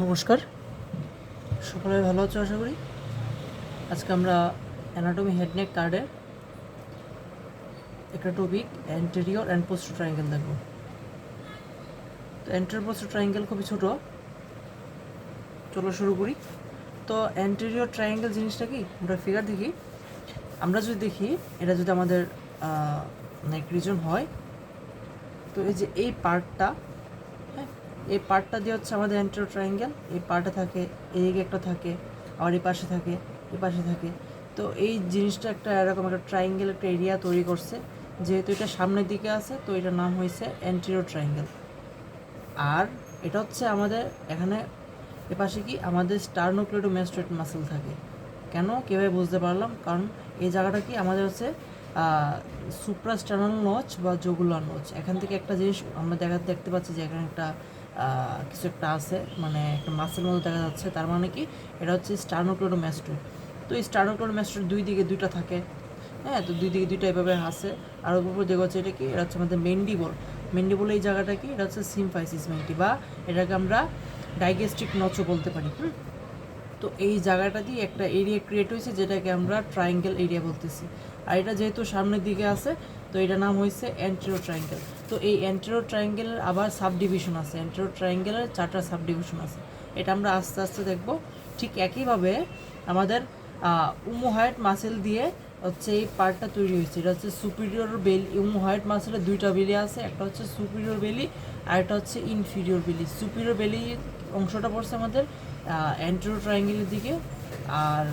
নমস্কার, সকলে ভালো আছো আশা করি। আজকে আমরা অ্যানাটমি হেড নেক কার্ডের একটা topic anterior and posterior triangle দেখব। তো অ্যান্টেরিয়র পোস্টেরিয়র ট্রায়াঙ্গেল খুবই ছোট, চলো শুরু করি। তো অ্যান্টেরিয়র ট্রায়াঙ্গেল জিনিসটা কি, আমরা ফিগার দেখি। আমরা যদি দেখি এটা যদি আমাদের নেক রিজন হয়, তো এই যে এই পার্টটা, হ্যাঁ, এই পার্টটা দিয়ে হচ্ছে আমাদের অ্যান্টেরিয়র ট্রায়াঙ্গেল। এই পার্টে থাকে, এই একটা থাকে, আবার এই পাশে থাকে, এই পাশে থাকে। তো এই জিনিসটা একটা এরকম একটা ট্রায়াঙ্গেল একটা এরিয়া তৈরি করছে। যেহেতু এটা সামনের দিকে আছে, তো এটার নাম হয়েছে অ্যান্টেরিয়র ট্রায়াঙ্গেল। আর এটা হচ্ছে আমাদের এখানে এপাশে কি আমাদের স্টার্নোক্লেডোমাস্টোয়েড মাসেল থাকে। কেন, কীভাবে বুঝতে পারলাম? কারণ এই জায়গাটা কি আমাদের হচ্ছে সুপ্রাস্টার্নাল নচ বা জগুলার নচ। এখান থেকে একটা জিনিস আমরা দেখতে পাচ্ছি যে এখানে একটা কিছু একটা আছে, মানে একটা মাসের মতো দেখা যাচ্ছে। তার মানে কি এটা হচ্ছে স্টার্নোক্লেডোমাস্টোয়েড। তো এই স্টার্নোক্লেডোমাস্টোয়েড দুই দিকে দুইটা থাকে, হ্যাঁ। তো দুই দিকে দুইটা এভাবে আছে। আর উপর দেখো হচ্ছে এটা কি, এটা হচ্ছে আমাদের মেন্ডিবল। মেন্ডিবল এই জায়গাটা কি, এটা হচ্ছে সিম্ফাইসিস মেন্টি, বা এটাকে আমরা ডাইগেস্ট্রিক নচও বলতে পারি। তো এই জায়গাটা দিয়ে একটা এরিয়া ক্রিয়েট হয়েছে, যেটাকে আমরা ট্রায়াঙ্গেল এরিয়া বলতেছি। আর এটা যেহেতু সামনের দিকে আছে, তো এটা নাম হয়েছে অ্যান্টেরিয়র ট্রায়াঙ্গেল। তো এই অ্যান্টেরিয়র ট্রায়াঙ্গেলের আবার সাব ডিভিশন আছে। অ্যান্টেরিয়র ট্রায়াঙ্গেলের 4টা সাব ডিভিশন আছে, এটা আমরা আস্তে আস্তে দেখব। ঠিক একইভাবে আমাদের উমোহয়েড মাসেল দিয়ে হচ্ছে এই পার্টটা তৈরি হয়েছে। এটা হচ্ছে সুপিরিয়র বেলি। উমোহয়েড মাসেলের দুইটা বেলি আছে, একটা হচ্ছে সুপিরিয়র বেলি আর একটা হচ্ছে ইনফিরিয়র বেলি। সুপিরিয়র বেলি অংশটা পড়ছে আমাদের অ্যান্টেরিয়র ট্রায়াঙ্গেলের দিকে, আর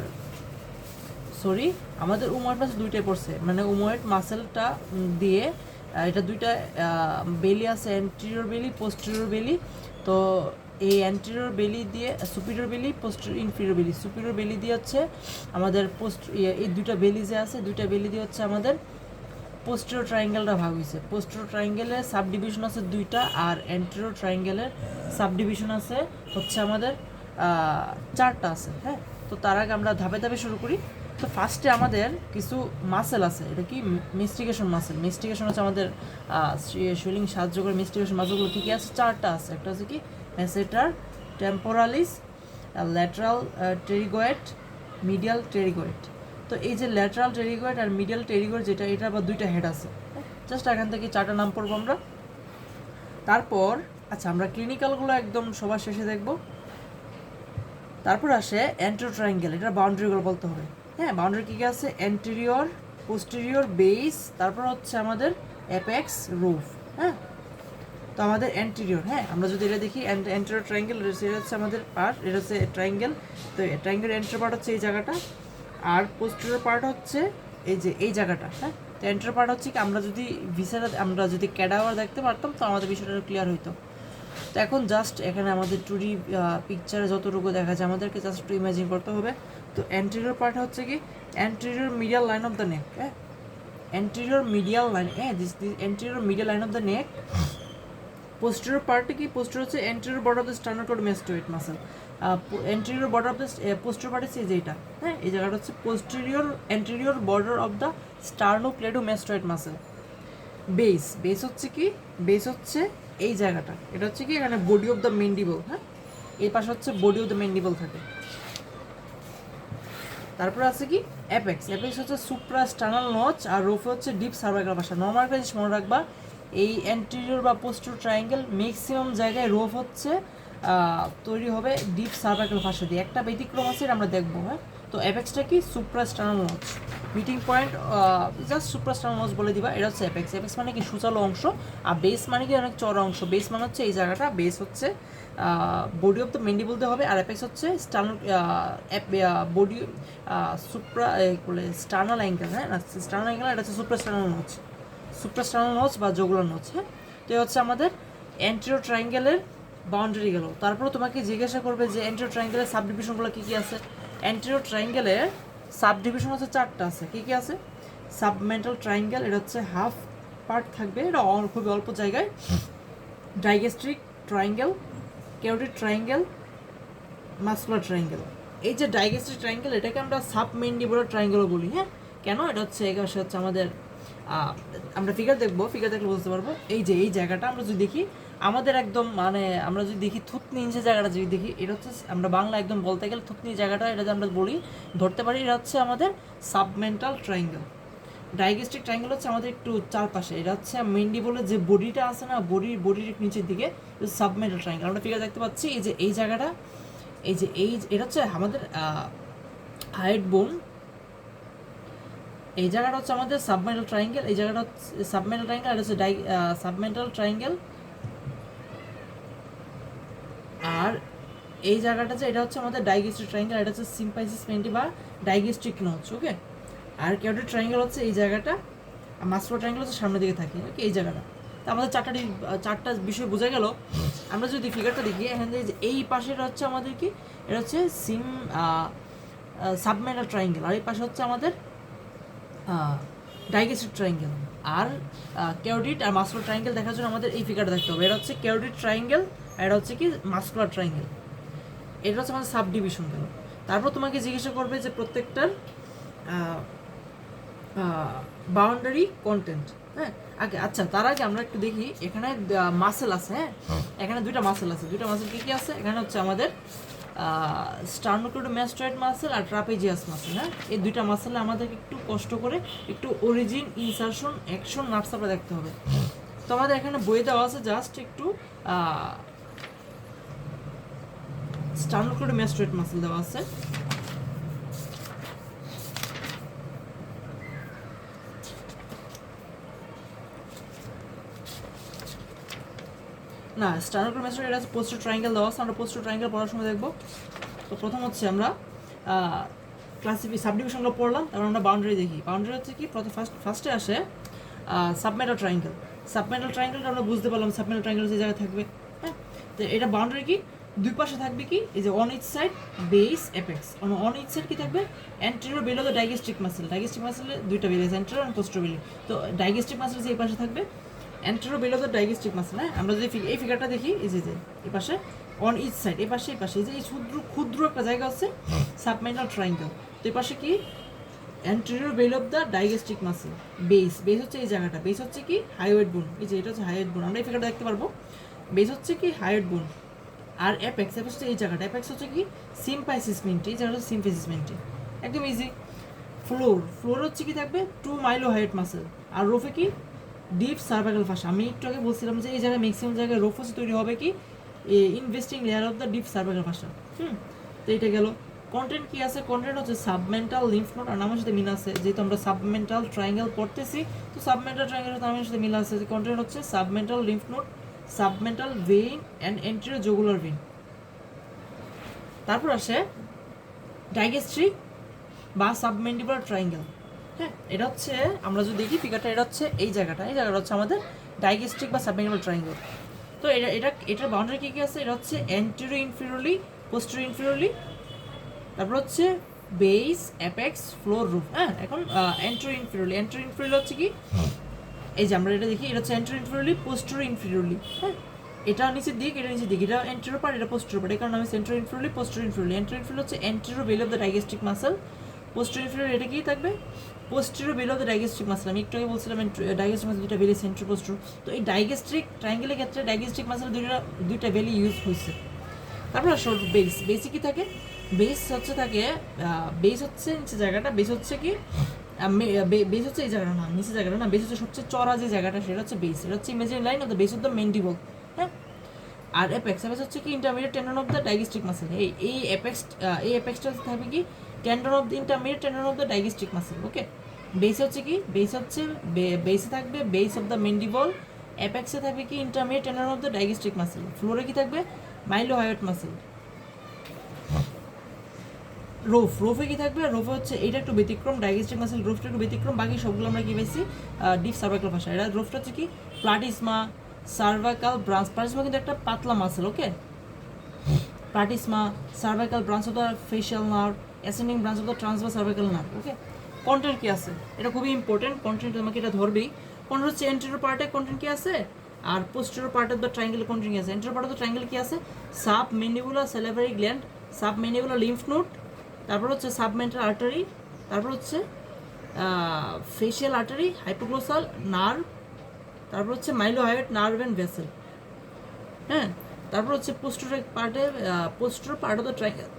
সরি, আমাদের উময়েড মাসেল দুইটাই পড়ছে, মানে উময়েড মাসেলটা দিয়ে এটা দুইটা বেলি আছে, অ্যান্টেরিয়র বেলি, পোস্টেরিয়র বেলি। তো এই অ্যান্টেরিয়র বেলি দিয়ে সুপিরিয়র বেলি, ইনফিরিয়র বেলি, সুপিরিয়র বেলি দিয়ে হচ্ছে আমাদের এই দুইটা বেলি যে আছে, দুইটা বেলি দিয়ে হচ্ছে আমাদের পোস্টেরিয়র ট্রায়াঙ্গেলটা ভাগ হয়েছে। পোস্টেরিয়র ট্রায়াঙ্গেলের সাব ডিভিশন আছে দুইটা, আর অ্যান্টেরিয়র ট্রায়াঙ্গেলের সাব ডিভিশন আছে হচ্ছে আমাদের 4টা আছে, হ্যাঁ। তো তার আগে আমরা ধাপে ধাপে শুরু করি। তো ফার্স্টে আমাদের কিছু মাসেল আছে, এটা কি মেস্টিগেশন মাসেল। মেস্টিগেশন হচ্ছে আমাদের সুইলিং সাহায্য করে। মেস্টিগেশন মাসেলগুলো কী কী আছে? 4টা আছে। একটা হচ্ছে কি masseter temporalis, lateral pterygoid, medial pterygoid. তো এই যে ল্যাটারাল টেরিগয়েড আর মিডিয়াল টেরিগয়েড, যেটা এটা আবার দুইটা হেড আছে। জাস্ট এখান থেকে 4টা নাম পড়বো আমরা। তারপর আচ্ছা, আমরা ক্লিনিক্যালগুলো একদম সবার শেষে দেখব। তারপর আসে অ্যান্টেরিয়র ট্রায়াঙ্গেল, এটা বাউন্ডারিগুলো বলতে হবে, হ্যাঁ। বাউন্ডারি কী কী আছে? অ্যান্টেরিয়র, পোস্টেরিয়র, বেস, তারপর হচ্ছে আমাদের অ্যাপেক্স, রুফ, হ্যাঁ। তো আমাদের অ্যান্টেরিয়র, হ্যাঁ, আমরা যদি এটা দেখি অ্যান্টেরিয়র ট্রায়াঙ্গেল, এটা হচ্ছে আমাদের পার্ট, এটা হচ্ছে ট্রায়াঙ্গেল। তো ট্রায়াঙ্গেল অ্যান্টেরিয়র পার্ট হচ্ছে এই জায়গাটা, আর পোস্টেরিয়র পার্ট হচ্ছে এই যে এই জায়গাটা, হ্যাঁ। তো অ্যান্টেরিয়র পার্ট হচ্ছে কি, আমরা যদি আমরা যদি ক্যাডাভার দেখতে পারতাম, তো আমাদের বিষয়টা ক্লিয়ার হইতো। তো এখন জাস্ট এখানে আমাদের টুডি পিকচারে যতটুকু দেখা যায়, আমাদেরকে জাস্ট একটু ইমাজিন করতে হবে। তো অ্যান্টেরিয়র পার্ট হচ্ছে কি anterior medial line of the neck, হ্যাঁ। অ্যান্টেরিয়র মিডিয়াল লাইন, হ্যাঁ, this anterior medial line of the neck. Posterior পার্টে কি, পোস্টেরিয়র হচ্ছে anterior border of the sternocleidomastoid muscle. Anterior border of the posterior part হচ্ছে এইটা, হ্যাঁ। এই জায়গাটা হচ্ছে anterior border of the sternocleidomastoid muscle. Base হচ্ছে কি, বেস হচ্ছে এই জায়গাটা, এটা হচ্ছে কি এখানে বডি অফ দ্য মেন্ডিবল, হ্যাঁ। এই পাশে হচ্ছে বডি অফ দ্য মেন্ডিবল থাকে। তারপরে আছে কি অ্যাপেক্স। অ্যাপেক্স হচ্ছে সুপ্রাস্টার্নাল নচ, আর রোফ হচ্ছে ডিপ সার্ভাইকাল ভাষা। নর্মাল একটা জিনিস মনে রাখবা, এই অ্যান্টেরিয়র বা পোস্টেরিয়র ট্রায়াঙ্গেল ম্যাক্সিমাম জায়গায় রোফ হচ্ছে তৈরি হবে ডিপ সার্ভাইকাল ভাষা দিয়ে। একটা ব্যতিক্রম আছে, আমরা দেখবো, হ্যাঁ। তো অ্যাপেক্সটা কি suprasternal notch, meeting point, just suprasternal notch বলে দিবা। এটা হচ্ছে অ্যাপেক্স। অ্যাপেক্স মানে কি সুচালো অংশ, আর বেস মানে কি অনেক চড়া অংশ। বেস মানে হচ্ছে এই জায়গাটা, বেস হচ্ছে বডি অফ দ্য মেন্ডি বলতে হবে, আর অ্যাপেক্স হচ্ছে বডি বলে স্টার্নাল অ্যাঙ্গেল, হ্যাঁ, না স্টার্নাল অ্যাঙ্গেল, এটা হচ্ছে সুপ্রাস্টার্নাল নচ, সুপ্রাস্টার্নাল নচ বা জগুলার নচ, হ্যাঁ। তো হচ্ছে আমাদের অ্যান্টেরিয়র ট্রায়াঙ্গেলের বাউন্ডারি গেল। তারপর তোমাকে জিজ্ঞাসা করবে যে অ্যান্টেরিয়র ট্রায়াঙ্গেলের সাব ডিভিশনগুলো কী কী আছে। অ্যান্টেরিয়র ট্রায়াঙ্গেলের সাব ডিভিশন হচ্ছে 4টা আছে। কী কী আছে? সাবমেন্টাল ট্রায়াঙ্গেল, এটা হচ্ছে হাফ পার্ট থাকবে, এটা খুবই অল্প জায়গায়। Digastric triangle, carotid triangle, muscular triangle. এই যে ডাইগেস্ট্রিক ট্রায়াঙ্গেল, এটাকে আমরা সাবমেন্ডিবুলার ট্রায়াঙ্গেলও বলি, হ্যাঁ। কেন? এটা হচ্ছে এগাশে হচ্ছে আমাদের আমরা ফিগার দেখবো, ফিগার দেখলে বুঝতে পারবো। এই যে এই জায়গাটা আমরা যদি দেখি, আমাদের একদম মানে আমরা যদি দেখি থুতনি যে জায়গাটা যদি দেখি, এটা হচ্ছে আমরা বাংলা একদম বলতে গেলে থুতনি জায়গাটা, এটা যে আমরা বলি ধরতে পারি, এটা হচ্ছে আমাদের সাবমেন্টাল ট্রায়াঙ্গেল। ডাইগেস্ট্রিক ট্রায়াঙ্গেল হচ্ছে আমাদের একটু চারপাশে, এটা হচ্ছে মেন্ডিবলের যে বডিটা আছে না, বডির নিচের দিকে সাবমেন্টাল ট্রায়াঙ্গেল। আমরা ফিগার দেখতে পাচ্ছি এই যে এই জায়গাটা, এই যে এটা হচ্ছে আমাদের হাইট বোন, এই জায়গাটা হচ্ছে আমাদের সাবমেন্টাল ট্রায়াঙ্গেল, এই জায়গাটা হচ্ছে সাবমেন্টাল ট্রায়াঙ্গেল, এটা হচ্ছে সাবমেন্টাল ট্রায়াঙ্গেল। আর এই জায়গাটা যে এটা হচ্ছে আমাদের ডাইগেস্ট্রিক ট্রায়াঙ্গেল, এটা হচ্ছে সিম্পাইসিস মেন্টি বা ডাইগেস্ট্রিক নোচ, ওকে। আর কেওটিক ট্রায়াঙ্গেল হচ্ছে এই জায়গাটা, আর মাস্কুলার ট্রায়াঙ্গেল হচ্ছে সামনের দিকে থাকে, ওকে, এই জায়গাটা। তো আমাদের চারটা বিষয় বোঝা গেল। আমরা যদি ফিগারটা দেখি এখান থেকে যে এই পাশেটা হচ্ছে আমাদের কি, এটা হচ্ছে সাবমেন্টাল ট্রায়াঙ্গেল, আর এই পাশে হচ্ছে আমাদের ডাইগেস্ট্রিক ট্রায়াঙ্গেল। আর কেওটিড আর মাস্কুলার ট্রায়াঙ্গেল দেখার জন্য আমাদের এই ফিগারটা দেখতে হবে। এটা হচ্ছে কেওটিড ট্রায়াঙ্গেল, আর এটা হচ্ছে কি মাস্কুলার ট্রায়াঙ্গেল। এটা হচ্ছে আমাদের সাব ডিভিশন গেল। তারপর তোমাকে জিজ্ঞাসা করবে যে প্রত্যেকটার বাউন্ডারি কন্টেন্ট, হ্যাঁ। আগে আচ্ছা, তার আগে আমরা একটু দেখি এখানে মাসেল আছে, হ্যাঁ, এখানে দুইটা মাসেল আছে। দুইটা মাসেল কি কি আছে? এখানে হচ্ছে আমাদের স্টার্নোক্লেডোমাস্টয়েড মাসেল আর ট্রাপিজিয়াস মাসেল, হ্যাঁ। এই দুইটা মাসেলে আমাদেরকে একটু কষ্ট করে একটু অরিজিন, ইনসারশন, অ্যাকশন, নার্সাপটা দেখতে হবে। তো আমাদের এখানে বই দেওয়া আছে, জাস্ট একটু স্টার্নোক্লেডোমাস্টয়েড মাসেল দেওয়া আছে। না, স্টার্নোক্লেডোমাস্টয়েড এটা হচ্ছে পোস্টার ট্রায়াঙ্গেল দেওয়া আছে, আমরা পোস্টার ট্রায়াঙ্গেল পড়ার সময় দেখবো। তো প্রথম হচ্ছে আমরা সাবডিভিশনগুলো পড়লাম, তারপর আমরা বাউন্ডারি দেখি। বাউন্ডারি হচ্ছে কি, ফার্স্টে আসে সাবমেন্টাল ট্রায়াঙ্গেল। সাবমেন্টাল ট্রায়াঙ্গেলটা আমরা বুঝতে পারলাম, সাবমেন্টাল ট্রায়াঙ্গেল যে জায়গায় থাকবে, হ্যাঁ। তো এটা বাউন্ডারি কি, দুই পাশে থাকবে কি, এই যে on each side base apex. On each side কি থাকবে, anterior below the digastric muscle. Digastric মাসেলে দুইটা বেলি আছে, অ্যান্টেরিয়র আর পোস্টেরিয়র বেলি। তো ডাইগেস্ট্রিক মাসেল যে এই পাশে থাকবে, anterior below the digastric muscle, হ্যাঁ। আমরা যদি এই ফিগারটা দেখি, এই যে এই পাশে অন ইচ সাইড, এই পাশে এই যে এই ক্ষুদ্র একটা জায়গা আছে সাবমেন্টাল ট্রায়াঙ্গেল। তো এই পাশে কি, anterior belly of the digastric muscle. Base হচ্ছে এই জায়গাটা, বেস হচ্ছে কি হাইওয়েড বোন, এই যে এটা হচ্ছে হাইওয়েড বোন, আমরা এই ফিগারটা দেখতে পারবো। বেস হচ্ছে কি হাইওয়েড বোন। আর অ্যাপেক্স হচ্ছে এই জায়গাটা, অ্যাপেক্স হচ্ছে কি সিম্পাইসিস মেন্টি, এই জায়গাটা হচ্ছে সিম্পাইসিস মেন্টি, একদম ইজি। ফ্লোর হচ্ছে কি থাকবে, 2 মাইলোহাইড মাসেল। আর রোফে কি, ডিপ সার্ভাইকাল ফাসা। আমি একটু আগে বলছিলাম যে এই জায়গায় ম্যাক্সিমাম জায়গায় রোফোস তৈরি হবে কি, investing layer of the deep cervical ফাসা। তো এটা গেল। কন্টেন্ট কি আছে, কন্টেন্ট হচ্ছে সাবমেন্টাল লিম্ফ নোড, আর নামের সাথে মিল আছে, যেহেতু আমরা সাবমেন্টাল ট্রায়াঙ্গেল পড়তেছি, তো সাবমেন্টাল ট্রায়াঙ্গেলের নামের সাথে মিল আছে। কন্টেন্ট হচ্ছে submental lymph node, submental vein and anterior jugular vein. তারপর আসে ডাইগেস্ট্রিক বা সাবমেন্ডিবুলার ট্রায়াঙ্গেল, হ্যাঁ। এটা হচ্ছে আমরা যদি দেখি ফিগারটা, এটা হচ্ছে এই জায়গাটা হচ্ছে আমাদের ডাইগেস্ট্রিক বা সাবমেন্ডিবুলার ট্রায়াঙ্গেল। তো এটার বাউন্ডারি কী কী আছে, এটা হচ্ছে অ্যান্টেরিয়র ইনফিরিয়রলি, পোস্টেরিয়র ইনফিরিয়রলি, তারপর হচ্ছে বেস, অ্যাপেক্স, ফ্লোর, রুফ, হ্যাঁ। এখন অ্যান্টেরিয়র ইনফিরিয়রলি হচ্ছে কি, এই যে আমরা এটা দেখি, এটা হচ্ছে অ্যান্টেরিয়র ইনফিরিয়রলি, পোস্টেরিয়র ইনফিরিয়রলি, হ্যাঁ। এটা নিচের দিক, এটা নিচের দিক, এটা অ্যান্টেরিয়র পার্ট, এটা পোস্টেরিয়র পার্ট, এই কারণে আমি anterior inferiorly, posterior inferiorly. Anterior inferiorly হচ্ছে anterior belly of the digastric muscle, posterior inferior এটা কি থাকবে, posterior belly of the digastric muscle. আমি একটু আগে বলছিলাম ডাইগেস্ট্রিক মাসেল দুইটা বেলি, সেন্ট্রো পোস্টেরিয়র। তো এই ডাইগেস্ট্রিক ট্রায়াঙ্গেলের ক্ষেত্রে ডাইগেস্ট্রিক মাসেল দুইটা বেলি ইউজ হয়েছে। তারপর শর্ট বেসে কি থাকে, বেস হচ্ছে নিচে জায়গাটা, বেস হচ্ছে কি, বেস হচ্ছে এই জায়গাটা না, নিচে জায়গাটা না, বেস হচ্ছে সবচেয়ে চড়া যে জায়গাটা, সেটা হচ্ছে বেস। এটা হচ্ছে imaginary line of the base of the mandible, হ্যাঁ। আর অ্যাপেক্স হচ্ছে কি, intermediate tendon of the digastric muscle. এই অ্যাপেক্সটা থাকবে কি, tendon of the intermediate tendon of the digastric muscle, okay. Base হচ্ছে কি, বেসে থাকবে বেস অফ দ্য মেন্ডিবল, অ্যাপেক্সে থাকবে কি intermediate tendon of the digastric muscle, ফ্লোরে কি থাকবে মাইলোহায়োড মাসেল। রোফে কি থাকবে, রোফে হচ্ছে এটা একটু ব্যতিক্রম, ডাইগেস্ট্রিক মাসেল রোফটা একটু ব্যতিক্রম, বাকি সবগুলো আমরা কি পেয়েছি ডিপ সার্ভাইকাল ভাষা। এটা রোফটা হচ্ছে কি প্লাটিসমা, সার্ভাইকাল ব্রাঞ্চ। প্লাটিসমা কিন্তু একটা পাতলা muscle, okay. Platysma, cervical branch of the facial nerve, ascending branch of the transverse cervical nerve, okay. Content কি আছে, এটা খুবই ইম্পর্টেন্ট, কন্টেন্ট তোমাকে এটা ধরবেই। কন্টেন্ট হচ্ছে এন্টেরিয়র পার্টে কন্টেন্ট কি আছে, আর posterior part of the triangle content কি আছে। Anterior part of the triangle কি আছে, submandibular salivary gland, submandibular lymph node, তারপর হচ্ছে সাবমেন্টাল আর্টারি, তারপর হচ্ছে ফেশিয়াল আর্টারি, হাইপোগ্লোসাল নার্ভ, তারপর হচ্ছে মাইলোহায়োড নার্ভ অ্যান্ড ভেসেল। হ্যাঁ, তারপর হচ্ছে পোস্টেরিয়র পার্টে posterior part of the triangle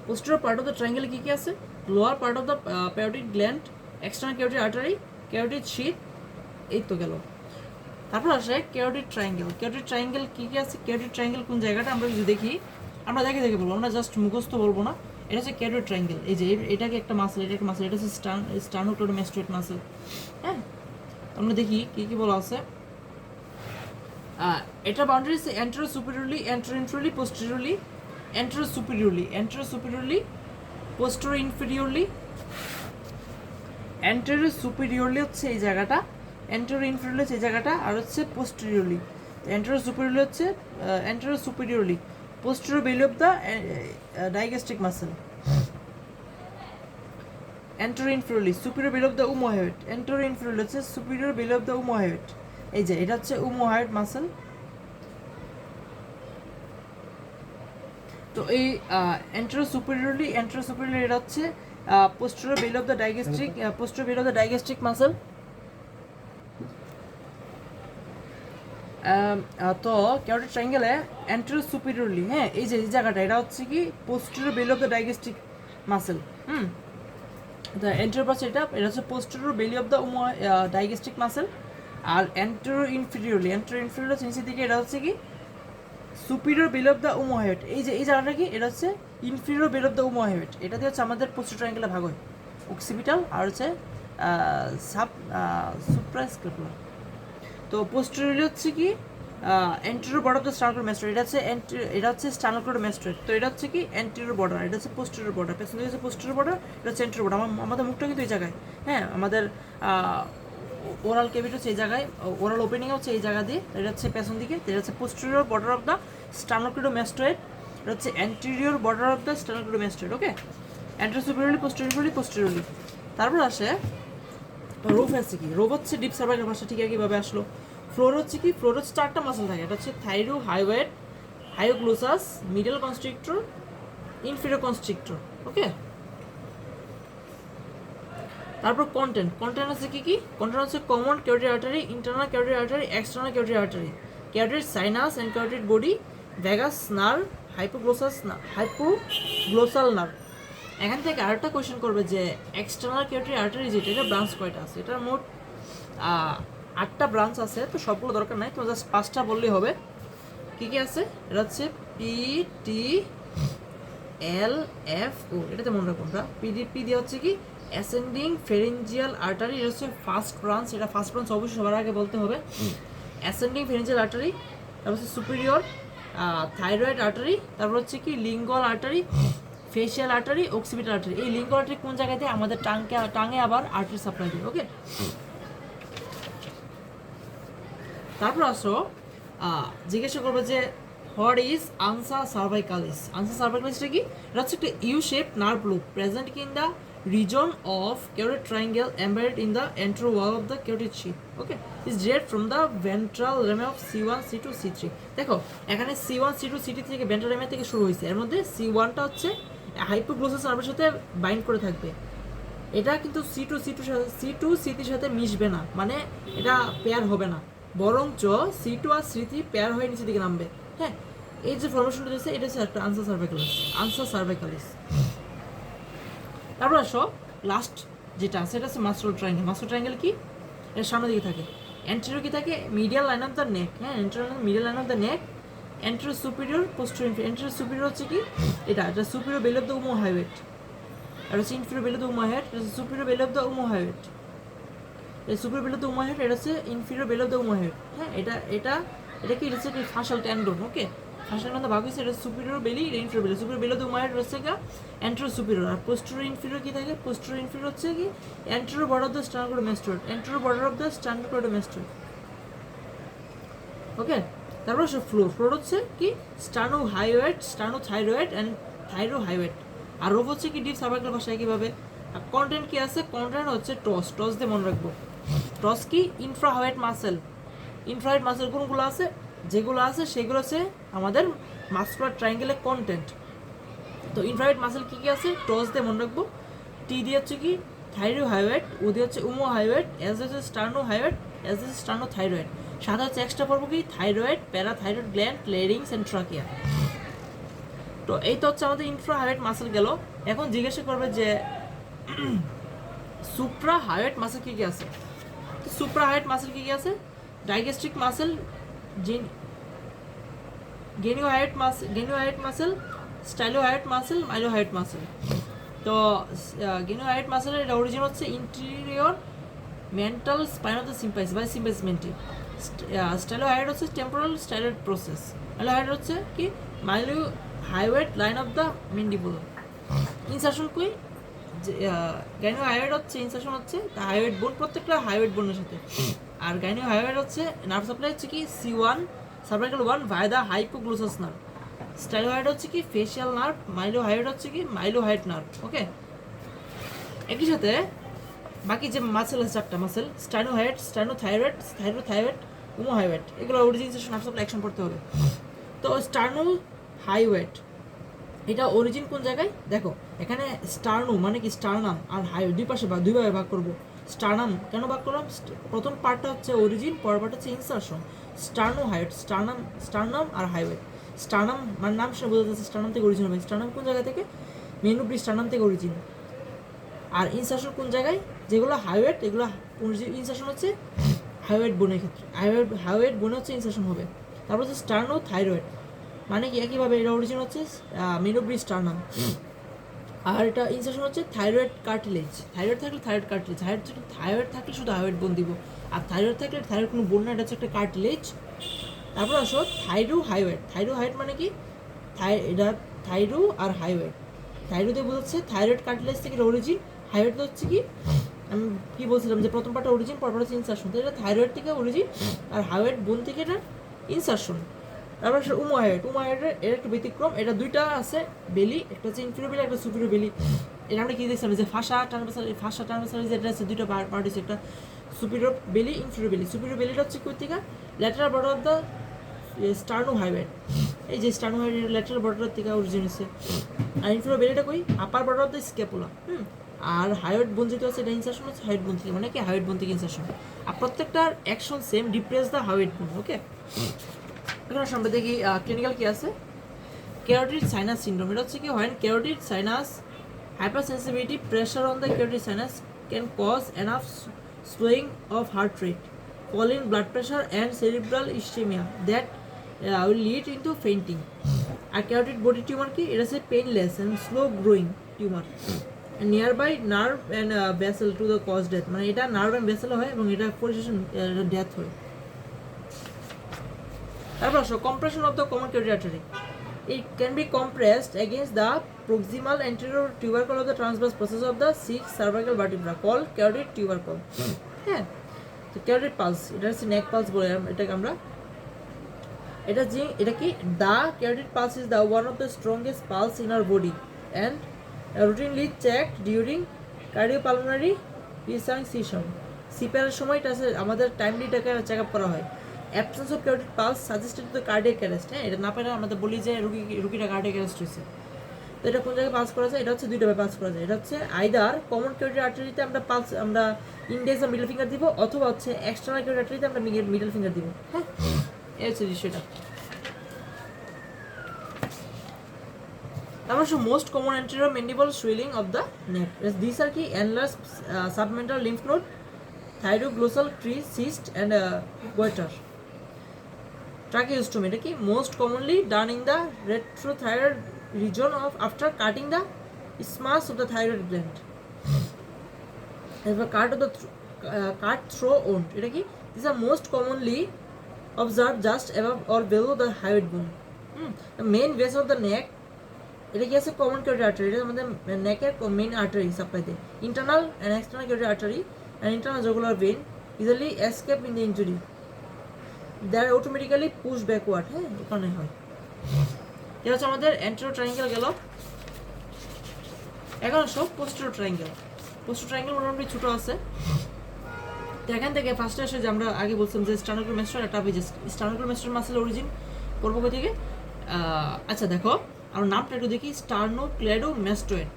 posterior part of the ট্রায়াঙ্গেলে কী কী আছে? Lower part of the parotid gland, external carotid artery, carotid sheath, এই তো গেল। তারপর আসে ক্যারোটিড ট্রায়াঙ্গেল। ক্যারোটিড ট্রায়াঙ্গেল কী কী আছে? ক্যারোটিড ট্রায়াঙ্গেল কোন জায়গাটা আমরা যদি দেখি, আমরা দেখে বলবো, আমরা জাস্ট মুখস্থ বলবো না। এটা হচ্ছে ক্যারোটিড ট্রায়াঙ্গেল। এই যে এটাকে একটা মাসেল, এটা একটা মাসেল, এটা হচ্ছে স্টার্নোক্লেইডোমাস্টোইড মাসেল। হ্যাঁ, আমরা দেখি কী কী বলা আছে। এটা বাউন্ডারি হচ্ছে antero superiorly, antero inferiorly, posteriorly, antero superiorly, postero inferiorly, antero superiorly হচ্ছে এই জায়গাটা, অ্যান্টেরো ইনফেরিয়রলি হচ্ছে এই জায়গাটা, আর হচ্ছে পোস্টেরিয়রলি। অ্যান্টেরো সুপিরিয়রলি হচ্ছে antero superiorly, posterior belly of the digastric muscle, antero inferiorly superior belly of the omohyoid, antero inferiorly হচ্ছে superior belly of the উমোহাইড। এই যে এটা হচ্ছে উমোহাইড মাসেল। তো এই অ্যান্টেরো সুপিরিয়রলি এটা হচ্ছে posterior belly of the digastric muscle. তো ক্যারোটিড ট্রায়াঙ্গেলে অ্যান্টেরো সুপিরিয়রলি, হ্যাঁ, এই যে জায়গাটা, এটা হচ্ছে কি posterior belly of the digastric muscle. The antero part এটা হচ্ছে posterior belly of the digastric muscle. আর অ্যান্টেরো ইনফেরিয়রলি হচ্ছে নিচের দিকে, এটা হচ্ছে কি সুপিরিয়র বেলি অফ দ্য উমোহাইড। এই যে এই জায়গাটা কি, এটা হচ্ছে ইনফেরিয়র বেলি অফ দ্য উমোহাইড। এটা দিয়ে হচ্ছে আমাদের পোস্টেরিয়র ট্রায়াঙ্গেলে ভাগ হয়, অক্সিপিটাল আর হচ্ছে সুপ্রাস্ক্যাপুলার। তো পোস্টেরিয়রলি হচ্ছে কি anterior border of the sternocleidomastoid. এটা হচ্ছে স্টার্নোক্লেইডোমাস্টোইড। তো এটা হচ্ছে কি অ্যান্টেরিয়র বর্ডার, এটা হচ্ছে পোস্টেরিয়র বর্ডার, পেছনে হচ্ছে পোস্টেরিয়র বর্ডার, এটা হচ্ছে অ্যান্টেরিয়র বর্ডার। আমাদের মুখটা কিন্তু এই জায়গায়, হ্যাঁ, আমাদের ওরাল ক্যাভিটি হচ্ছে এই জায়গায়, ওরাল ওপেনিং হচ্ছে এই জায়গা দিয়ে, এটা হচ্ছে পেছন দিকে। এটা হচ্ছে posterior border of the sternocleidomastoid, এটা হচ্ছে anterior border of the sternocleidomastoid. Okay, antero superiorly, posteriorly. তারপর আসে রোভ আছে কি, রোভ হচ্ছে ডিপ সার্ভাইকাল ভাষা, ঠিক একইভাবে আসলো। ফ্লোর হচ্ছে কি, ফ্লোর হচ্ছে চারটা মাসেল থাকে, এটা হচ্ছে thyro, hyoid, hyoglossus, middle constrictor, inferior constrictor. Okay, তারপর কন্টেন্ট হচ্ছে কি, কন্টেন্ট হচ্ছে common carotid artery, internal carotid artery, external carotid artery, carotid sinus and carotid body, vagus nerve, hypoglossal nerve. এখান থেকে আরেকটা কোয়েশ্চেন করবে যে এক্সটার্নাল ক্যারোটিড আর্টারি যেটা, এটা ব্রাঞ্চ কয়টা আছে? এটার মোট 8টা ব্রাঞ্চ আছে। তো সবগুলো দরকার নাই, তোমার জাস্ট 5টা বললেই হবে। কী কী আছে? এটা হচ্ছে PTLFO, এটাতে মনে রাখবো আমরা। পি দিয়ে হচ্ছে কি অ্যাসেন্ডিং ফেরেঞ্জিয়াল আর্টারি, এটা হচ্ছে ফার্স্ট ব্রাঞ্চ। এটা ফার্স্ট ব্রাঞ্চ অবশ্যই সবার আগে বলতে হবে, অ্যাসেন্ডিং ফেরেঞ্জিয়াল আর্টারি। তারপর হচ্ছে সুপিরিয়র থাইরয়েড আর্টারি, তারপর হচ্ছে কি lingual artery, facial artery, occipital artery. এই লিঙ্গুয়াল আর্টারি কোন জায়গায় দিয়ে? আমাদের টাঙে আবার আর্টারি সাপ্লাই দিই। ওকে, তারপর আসো জিজ্ঞাসা করবো যে হোয়াট ইজ আনসা সার্ভাইকালিস। আনসা সার্ভাইকালিসটা কি? এটা হচ্ছে একটা you shape nerve loop present in the region of carotid triangle embedded in the anterior wall of the carotid sheath. Okay, is derived from the ventral lemma of C1, C2, C3. দেখো এখানে C1, C2, C3 থেকে ventral lemma থেকে শুরু হয়েছে। এর মধ্যে C1টা হচ্ছে হাইপোগ্লোসাস নার্ভের সাথে বাইন্ড করে থাকবে। এটা কিন্তু C2, C3 সাথে মিশবে না, মানে এটা পেয়ার হবে না, বরঞ্চ C2 আর C3 পেয়ার হয়ে নিচের দিকে নামবে। হ্যাঁ, এই যে ফর্মেশনটা দিয়েছে এটা হচ্ছে একটা আনসা সার্ভাইকালিস। তারপর আসো লাস্ট যেটা আছে, এটা হচ্ছে মাস্টার ট্রায়াঙ্গেল কি? এর সামনের দিকে থাকে। অ্যান্টেরিয়র কি থাকে? Medial line of the neck. হ্যাঁ, medial line of the neck. Anterior superior, posterior inferior. Anterior superior হচ্ছে কি এটা সুপিরিয়র বেলি অফ দ্য উমোহাইড, আর হচ্ছে ইনফেরিয়র বেলি অফ দ্য উমোহাইড, এটা হচ্ছে সুপিরিয়র বেলি অফ দ্য উমোহাইড। এই সুপিরিয়র বেলি অফ দ্য উমোহাইড, এটা হচ্ছে ইনফেরিয়র বেলি অফ দ্য উমোহাইড। হ্যাঁ, এটা কি? এটা হচ্ছে ফাশাল টেন্ডন। ওকে, ফাশাল টেন্ডন ভাগ হয়েছে, এটা সুপিরিয়র বেলি, এটা ইনফেরিয়র বেলি। Superior belly of the omohyoid হচ্ছে কি অ্যান্টেরিয়র সুপিরিয়র, আর পোস্টেরিয়র ইনফেরিয়র কি থাকে? পোস্টেরিয়র ইনফেরিয়র হচ্ছে কি anterior border of the sternocleidomastoid, anterior border of the sternocleidomastoid. Okay, তারপর আসলে ফ্লোর হচ্ছে কি স্টার্নোহাইওয়েড, স্টার্নোথাইরয়েড অ্যান্ড থাইরোহাইওয়েড। আর রোভ হচ্ছে কি ডিপ সার্ভাইকাল ভাষায় কিভাবে। আর কন্টেন্ট কি আছে? কন্টেন্ট হচ্ছে টস দিয়ে মনে রাখবো। টস কি? ইনফ্রাহাইড মাসেল কোনগুলো আছে? যেগুলো আছে সেগুলো হচ্ছে আমাদের মাসকুলার ট্রায়াঙ্গেলের কন্টেন্ট। তো ইনফ্রাহাইড মাসেল কি আছে? টস দিয়ে মনে রাখবো। টি দিয়ে হচ্ছে কি থাইরোহাইওয়েড, ও দিয়ে হচ্ছে উমোহাইওয়েড, এস হচ্ছে স্টার্নোহাইওয়েড, এস হচ্ছে স্টার্নোথাইরয়েড। সাথে হচ্ছে এক্সট্রা পর্ব কি thyroid, parathyroid gland, larynx and trachea. তো এই তো হচ্ছে আমাদের ইনফ্রা হাইওয়েট মাসেল গেল। এখন জিজ্ঞাসা করবে যে সুপ্রা হাইওয়েট মাসেল কী কী আছে। তো সুপ্রা হাইওয়েট মাসেল কী কী আছে? Digastric muscle, geniohyoid muscle, stylohyoid muscle, mylohyoid muscle. তো গেনিওহাইওয়েট মাসেলের এটা অরিজিন হচ্ছে inferior mental spine of the symphysis বা সিম্পাইসমেন্টি। স্টাইলোহাইওয়েট হচ্ছে টেম্পোরাল স্টাইলয়েড প্রসেস। মাইলোহাইওয়েট হচ্ছে কি মাইলোহাইওয়েট লাইন অফ দ্য মেন্ডিবুল। ইনসারশন কই গাইনোহাইওয়েট হচ্ছে ইনসারশন হচ্ছে হাইওয়েট বোন, প্রত্যেকটা হাইওয়েট বোনের সাথে। আর গাইনোহাইওয়েট হচ্ছে নার্ভ সাপ্লাই হচ্ছে কি C1 cervical 1 via the hypoglossus nerve. Stylohyoid হচ্ছে কি ফেশিয়াল নার্ভ, মাইলোহাইওয়েট হচ্ছে কি মাইলোহাইওয়েট নার্ভ। ওকে, একই সাথে বাকি যে মাসেল আছে 4টা মাসেল স্টাইনোহাইওয়েট, স্টাইনোথাইরয়েড, থাইরোথাইরয়েড, উমোহাইওয়েট, এগুলো origin session nerve supply action পড়তে হবে। তো স্টার্নোহাইওয়েট এটা অরিজিন কোন জায়গায় দেখো, এখানে স্টার্নো মানে কি স্টার্নাম আর হাইওয়েট দুই পাশে দুইভাবে ভাগ করবো। স্টার্নাম কেন ভাগ করলাম? প্রথম পার্টটা হচ্ছে অরিজিন, পরের পার্ট হচ্ছে ইনসারশন। স্টার্নোহাইওয়েট স্টার্নাম আর হাইওয়েট। স্টার্নাম মানে নাম শুনে বোঝা যাচ্ছে স্টার্নাম থেকে অরিজিন হবে। স্টার্নাম কোন জায়গা থেকে? মেনুব্রি স্টার্নাম থেকে অরিজিন। আর ইনসারশন কোন জায়গায়? যেগুলো হাইওয়েট এগুলো ইনসারশন হচ্ছে হাইওয়েট বোনের ক্ষেত্রে, হাইওয়েট বোনে হচ্ছে ইনসারশন হবে। তারপর হচ্ছে স্টার্নোথাইরয়েড মানে কি একইভাবে এটা অরিজিন হচ্ছে মেনুব্রি স্টার্নাম। আর এটা ইনসারশন হচ্ছে থাইরয়েড কার্টিলেজ। থাইরয়েড থাকলে থাইরয়েড কার্টিলেজ, থাইরয়েড থাকলে শুধু হাইওয়েট বোন দিব। আর থাইরয়েড থাকলে থাইরয়েড কোনো বোন না, এটা হচ্ছে একটা কার্টিলেজ। তারপর আসো থাইরোহাইওয়েট মানে কি এটা থাইরো আর হাইওয়েট। থাইরোতে বোঝাচ্ছে থাইরয়েড কার্টিলেজ থেকে অরিজিন, হাইওয়েট হচ্ছে কি আমি কি বলছিলাম যে প্রথম পার্টটা অরিজিন, পরপর হচ্ছে ইনসারশন। তো এটা থাইরয়েড থেকে অরিজিন আর হাইওয়েট বোন থেকে এটা ইনসারশন। তারপর আসলে উমোহাইওয়েটের এর একটু ব্যতিক্রম, এটা দুইটা আছে বেলি, একটা হচ্ছে ইনফিরিয়র বেলি, একটা সুপিরিয়র বেলি। এটা আমরা কি দেখছিলাম যে ফাঁসা ট্রান্সভার্সাল যেটা আছে দুইটা পার্ট হচ্ছে একটা সুপিরিয়র বেলি, ইনফিরিয়র বেলি। সুপিরিয়র বেলিটা হচ্ছে কই থেকে? Lateral border of the sternohyoid. এই যে স্টার্নোহাইওয়েটের ল্যাটারাল বর্ডার থেকে অরিজিন হচ্ছে। আর ইনফিরিয়র বেলিটা কই? Upper border of the scapula. আর হাইওয়েট বোন যেটা আছে এটা ইনসারশন হচ্ছে হাইওয়েট বোন থেকে, মানে কি হাইওয়েট বোন থেকে ইনসারশন। আর প্রত্যেকটার অ্যাকশন সেম, ডিপ্রেস দ্য হাইওয়েট বোন। ওকে, এখন আমরা দেখি ক্লিনিক্যাল কি আছে। ক্যারোটিড সাইনাস সিনড্রোম, এটা হচ্ছে কি হয় carotid sinus hypersensitivity pressure on the carotid sinus can cause enough slowing of heart rate, fall in blood pressure and cerebral ischemia that will lead into fainting. আর carotid body tumor কি? এটা হচ্ছে painless and slow growing tumor and nearby nerve and vessel to the cause death, মানে এটা nerve and vessel হয় এবং এটা পরিশেষে ডেথ হয়। তারপর আসো compression of the common carotid artery. It can be compressed against the proximal anterior tubercle of the transverse process of the 6 cervical vertebra called carotid tubercle. হ্যাঁ, তো carotid pulse এটা হচ্ছে neck pulse বলে এটাকে আমরা। এটা কি the carotid pulse is the one of the strongest pulse in our body and routinely checked during cardiopulmonary resuscitation. CPR এর সময় এটা আমাদের টাইমলি এটাকে চেক আপ করা হয়। Absence of carotid pulse suggested to the cardiac arrest. হ্যাঁ, এটা না পেলে আমরা বলি যে রুগীটা কার্ডিয়াক অ্যারেস্ট হয়েছে। তো এটা কোন জায়গায় পালস করা যায়? এটা হচ্ছে দুইটা পালস করা যায়। এটা হচ্ছে আইদার কমন carotid artery-তে আমরা পালস আমরা ইন্ডেক্স আর মিডল ফিঙ্গার দিব, অথবা হচ্ছে এক্সটার্নাল carotid artery-তে আমরা মিডল ফিঙ্গার দিব। হ্যাঁ, এই হচ্ছে বিষয়টা। তারপর most common anterior mandible swelling of the neck. These are কি annulus submental lymph node, thyroglossal tree cyst and goiter. Tracheostomy এটা কি most commonly done in the retrothyroid region of after cutting the isthmus of the thyroid gland. এবার cut through wound এটা কি? These are most commonly observed just above or below the hyoid bone. The main vessel of the neck এটা কি আছে? common carotid artery, এটা আমাদের নেকের main artery supply দেয়। internal and external carotid artery and internal jugular vein easily escape in the injury. They are automatically pushed backward. হ্যাঁ, এখানে হয়। এটা হচ্ছে আমাদের anterior triangle গেল। এখন আসো posterior triangle। posterior triangle মোটামুটি ছোট আছে। তো এখান থেকে ফার্স্টে আসে যে আমরা আগে বলছিলাম যে sternocleidomastoid আর trapezius। sternocleidomastoid মাসেল অরিজিন পূর্ব থেকে। আচ্ছা দেখো আমরা নামটা একটু দেখি। sternocleidomastoid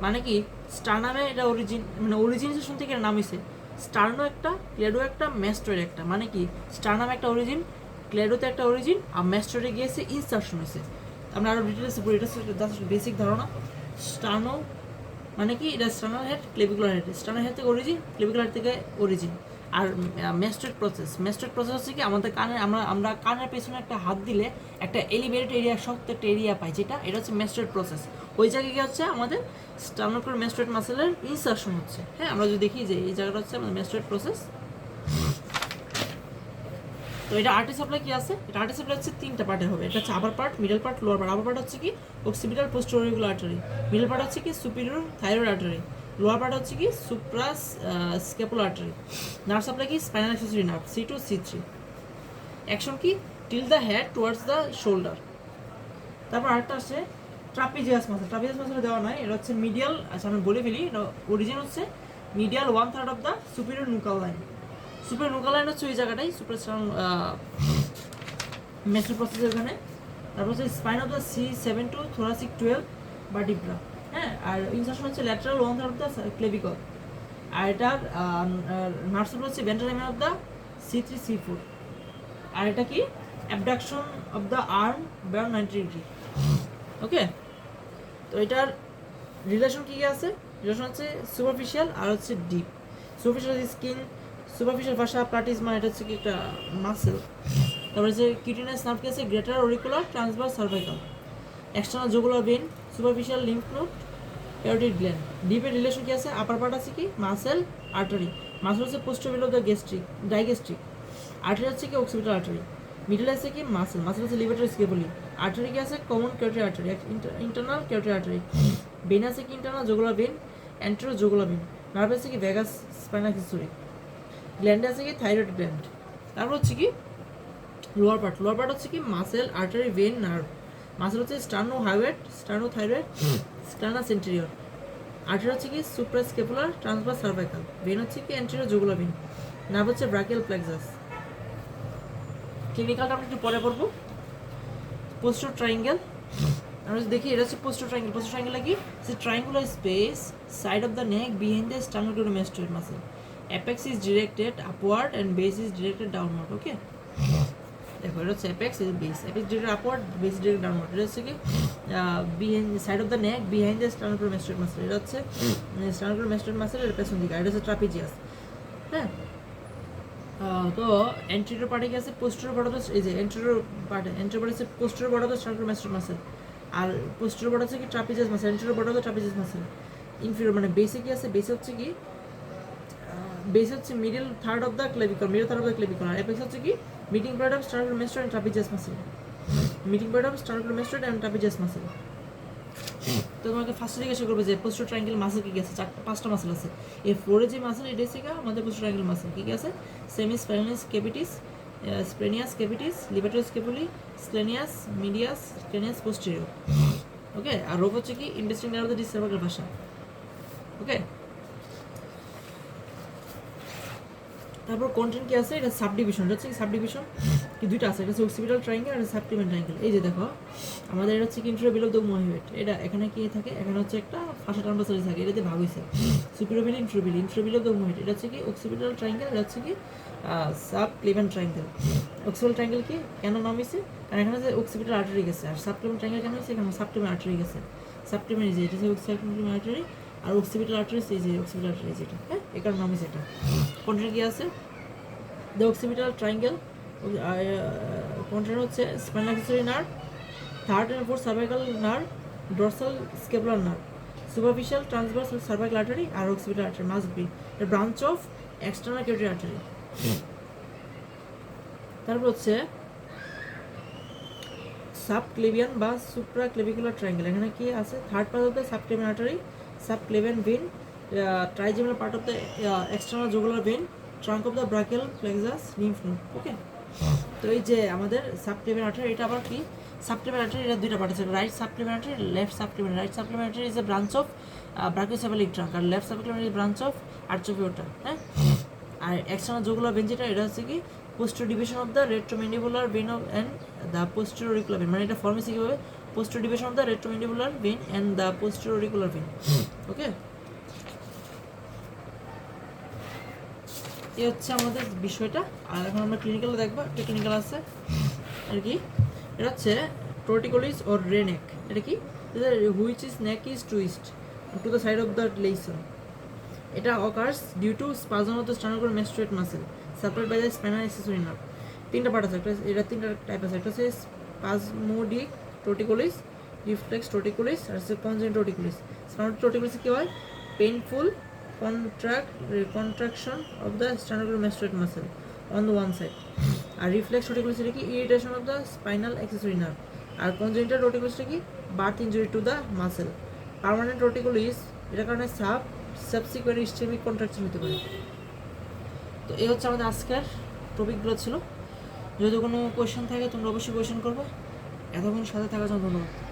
মানে কি? স্টার্নামে এটা অরিজিন, মানে অরিজিনেশন থেকে নাম হয়েছে। স্টার্নো একটা, ক্লেডো একটা, ম্যাস্টয়েড একটা। মানে কি, স্টার্নাম একটা অরিজিন, ক্লেডোতে একটা অরিজিন, আর ম্যাস্টয়েডে গিয়েছে ইনসার্শন হয়েছে। আমরা আরও ডিটেলসে পড়ি, এটা জাস্ট বেসিক ধারণা। স্টার্নো মানে কি, এটা sternal head, clavicular head. Sternal head থেকে অরিজিন, ক্লেভিকুলার হেড থেকে অরিজিন। আর ম্যাস্টয়েড প্রসেস হচ্ছে কি, আমাদের কানের আমরা কানের পেছনে একটা হাত দিলে একটা এলিভেটেড এরিয়া, শক্ত একটা এরিয়া পাই, যেটা এটা হচ্ছে ম্যাস্টয়েড প্রসেস। ওই জায়গায় কি হচ্ছে, আমাদের স্টার্নাল ম্যাস্টয়েড মাসেলের ইনসার্শন হচ্ছে। হ্যাঁ, আমরা যদি দেখি যে এই জায়গাটা হচ্ছে আমাদের ম্যাস্টয়েড প্রসেস। তো এটা আর্টারি সাপ্লাই কি আছে, এটা আর্টারি সাপ্লাই হচ্ছে তিনটা পার্টের হবে। এটা হচ্ছে upper part, middle part, lower part. Upper part হচ্ছে কি occipital posterior artery, middle part হচ্ছে কি superior thyroid artery, lower part হচ্ছে কি suprascapular artery. Nerve supply কি spinal accessory nerve C2 C3। Action কি tilt the head towards the shoulder. তারপর আরেকটা আসছে ট্রাপিজিয়াস মাসেল। ট্রাপিজিয়াস মাসেল দেওয়া নয়, এটা হচ্ছে মিডিয়াল। আচ্ছা আমি বলে ফেলি, এটা অরিজিন হচ্ছে medial 1/3 of the superior nuchal line. Superior nuchal line হচ্ছে ওই জায়গাটাই সুপারস্টার্নাল মেসেল প্রসেসের ওখানে। তারপর হচ্ছে spine of the C7 to thoracic 12 vertebra। হ্যাঁ, আর ইনসার্শন হচ্ছে ল্যাটারাল 1/3 অফ দ্য ক্লেভিকল। আর এটার নার্ভ হচ্ছে ventral of the C3 C4। আর এটা কি abduction of the arm beyond 90 degree. Okay, তো এটার রিলেশন কী আছে, রিলেশন হচ্ছে সুপারফিশিয়াল আর হচ্ছে ডিপ। সুপারফিশিয়াল স্কিন, সুপারফিশিয়াল ভাষা প্লাটিজমা, এটা হচ্ছে কি একটা মাসেল। তারপরে যে কিউটিনাস নার্ভ কি আছে, greater auricular transverse cervical. External jugular vein, superficial lymph node, carotid gland. ডিপের রিলেশন কি আছে, আপার পার্ট আছে কি মাসেল আর্টারি, মাসেল হচ্ছে posterior of the gastric digastric, artery হচ্ছে কি অক্সিপিটাল আর্টারি, মিডল আছে কি মাসেল, মাসেল হচ্ছে লিভারেটরি স্কেপুলি, আর্টারি কি আছে common carotid artery, internal carotid artery, vein আছে কি internal jugular vein, anterior jugular vein, nerve আছে কি ভেগাস স্পাইনাল অ্যাক্সেসরি, গ্ল্যান্ড আছে কি থাইরয়েড গ্ল্যান্ড। তারপর হচ্ছে কি লোয়ার পার্ট, লোয়ার পার্ট হচ্ছে কি muscle artery vein nerve, muscle হচ্ছে স্টার্নো হাইওয়েড, স্টার্নো থাইরয়েড, স্টার্নাস এন্টেরিয়র, আর্টারি হচ্ছে কি সুপ্রাস্কেপুলার ট্রান্সভার্স সার্ভাইকাল, ভেন হচ্ছে কি অ্যান্টেরিয়র জুগুলার ভেন, নার্ভ হচ্ছে ব্রাকিয়াল প্লেক্সাস। ক্লিনিক্যালটা আমরা একটু পরে পড়বো। পোস্টার ট্রায়াঙ্গেল আমরা যদি দেখি, এটা হচ্ছে পোস্টার ট্রায়াঙ্গেল। পোস্টার ট্রায়াঙ্গেল কি, সে triangular space side of the neck behind the sternocleidomastoid muscle, apex is directed upward and base is directed downward. Okay, দেখো এটা হচ্ছে apex, is base, apex directed upward, base directed downward. এটা হচ্ছে কি behind side of the neck behind the sternocleidomastoid muscle, এটা হচ্ছে sternocleidomastoid muscle, এর পেছন দিকে। আর এটা হচ্ছে ট্রাপিজিয়াস। হ্যাঁ, তো অ্যান্টেরিয়র পার্টে কি আছে, পোস্টেরিয়র পার্ট হচ্ছে এই যে অ্যান্টেরিয়র পার্টে, অ্যান্টেরিয়র পার্ট হচ্ছে পোস্টেরিয়র পার্ট হচ্ছে স্টার্নোক্লেইডোমাস্টোইড মাসেল, আর পোস্টেরিয়র পার্ট হচ্ছে কি ট্রাপিজিয়াস মাসেল, অ্যান্টেরিয়র পার্ট হচ্ছে ট্রাপিজিয়াস মাসেল। ইনফিরিয়র মানে বেসে কি আছে, বেসে হচ্ছে কি বেস হচ্ছে middle third of the clavicle, middle third of the clavicle. আর অ্যাপেক্স হচ্ছে কি meeting point of sternocleidomastoid and trapezius muscle, meeting point of sternocleidomastoid and trapezius muscle. তো তোমাকে ফার্স্টে জিজ্ঞাসা করবে যে পোস্টার ট্রায়াঙ্গেল মাসেল কি কি আছে, 5টা মাসেল আছে। এই ফ্লোরে যে মাসেল, এটা হচ্ছে আমাদের পোস্টার ট্রায়াঙ্গেল মাসেল কি কি আছে, semispinalis capitis, splenius capitis, levator scapulae, scalenus medius, scalenus posterior. Okay, আর রোগ হচ্ছে কি ইন্টেস্টাইন অফ দ্য ডিসেরভাল ভাষা। ওকে, তারপর কন্টেন্ট কি আছে, এটা সাবডিভিশন, এটা হচ্ছে সাবডিভিশন কি দুইটা আছে, এটা হচ্ছে অক্সিপিটাল ট্রায়াঙ্গেল আর সাবক্লিভেন্ট ট্রায়াঙ্গেল। এই যে দেখো আমাদের এটা হচ্ছে কি ইন্টেরিয়র বিলো দ্য মোহিওয়েট, এটা এখানে কি থাকে, এখানে হচ্ছে একটা ফাঁসা ট্রান্সভার্সালি থাকে, এটাতে ভাগ হয়েছে superior belly inferior belly, inferior belly the omohyoid. এটা হচ্ছে কি অক্সিপিটাল ট্রায়াঙ্গেল, এটা হচ্ছে কি সাবক্লিভেন্ট ট্রায়াঙ্গেল। অক্সিপিটাল ট্রায়াঙ্গেল কি কেন নাম হয়েছে, কারণ এখানে যে অক্সিপিটাল আর্টারি গেছে, আর সাবক্লিভেন্ট ট্রায়াঙ্গেল কেন হয়েছে, এখানে সাবক্লিভেন্ট আর্টারি গেছে। সাবক্লিভেন্ট যে এটা হচ্ছে সাবক্লিভেন্ট আর্টারি, আর অক্সিপিটাল আর্টারি এই যে অক্সিপিটাল আর্টারি যেটা, হ্যাঁ এই কারণে নাম হয়েছে এটা। কন্টেন্ট কি আছে, the occipital triangle content হচ্ছে spinal accessory nerve, third and fourth cervical nerve, dorsal scapular nerve, superficial transverse cervical artery R occipital artery must be a branch of external carotid artery. তারপর হচ্ছে subclavian বা সুপ্রাক্লেভিকুলার triangle, এখানে কি আছে, third part of the subclavian artery, subclavian vein, trigeminal part of the external jugular vein, trunk of the brachial plexus lymph node. Okay, তো এই যে আমাদের সাবক্লেভিয়ান আর্টারি, এটা আবার কি সাবক্লেভিয়ান আর্টারি, এটা দুইটা পার্ট আছে, right subclavian artery, left subclavian. Right subclavian artery is a branch of brachiocephalic trunk, আর left subclavian is branch of arch of aorta. হ্যাঁ, আর এক্সটার্নাল জুগুলার ভেন যেটা, এটা হচ্ছে কি posterior division of the retromandibular vein of and the posterior auricular vein, মানে এটা ফর্মেসি কিভাবে, posterior division of the retromandibular vein and the posterior auricular vein. ওকে, এই হচ্ছে আমাদের বিষয়টা। আর এখন আমরা ক্লিনিক্যাল দেখবো, একটা ক্লিনিক্যাল আছে আর কি, এটা হচ্ছে torticollis or ray neck। এটা কি, which is neck is twist to the side of the lesion. এটা occurs due to spasm of the sternocleidomastoid muscle supplied by the spinal accessory nerve. তিনটা পার্ট আছে, একটা এটা তিনটা টাইপ আছে, একটা হচ্ছে স্পাজমোডিক torticollis, রিফ্লেক্স torticollis আর হচ্ছে কনজেনিটাল torticollis। স্পাজমোডিক torticollis কি হয়, painful contraction of the sternocleidomastoid muscle on the one side, আর রিফ্লেক্স torticollis এটা কি, irritation of the spinal accessory nerve, R congenital torticollis কি, birth injury to the muscle. Permanent torticollis এটার কারণে subsequent ischaemic contraction হতে পারে। তো এই হচ্ছে আমাদের আজকের টপিকগুলো ছিল। যদি কোনো কোয়েশ্চেন থাকে তোমরা অবশ্যই কোয়েশ্চেন করবে। এতক্ষণ সাথে থাকার জন্য ধন্যবাদ।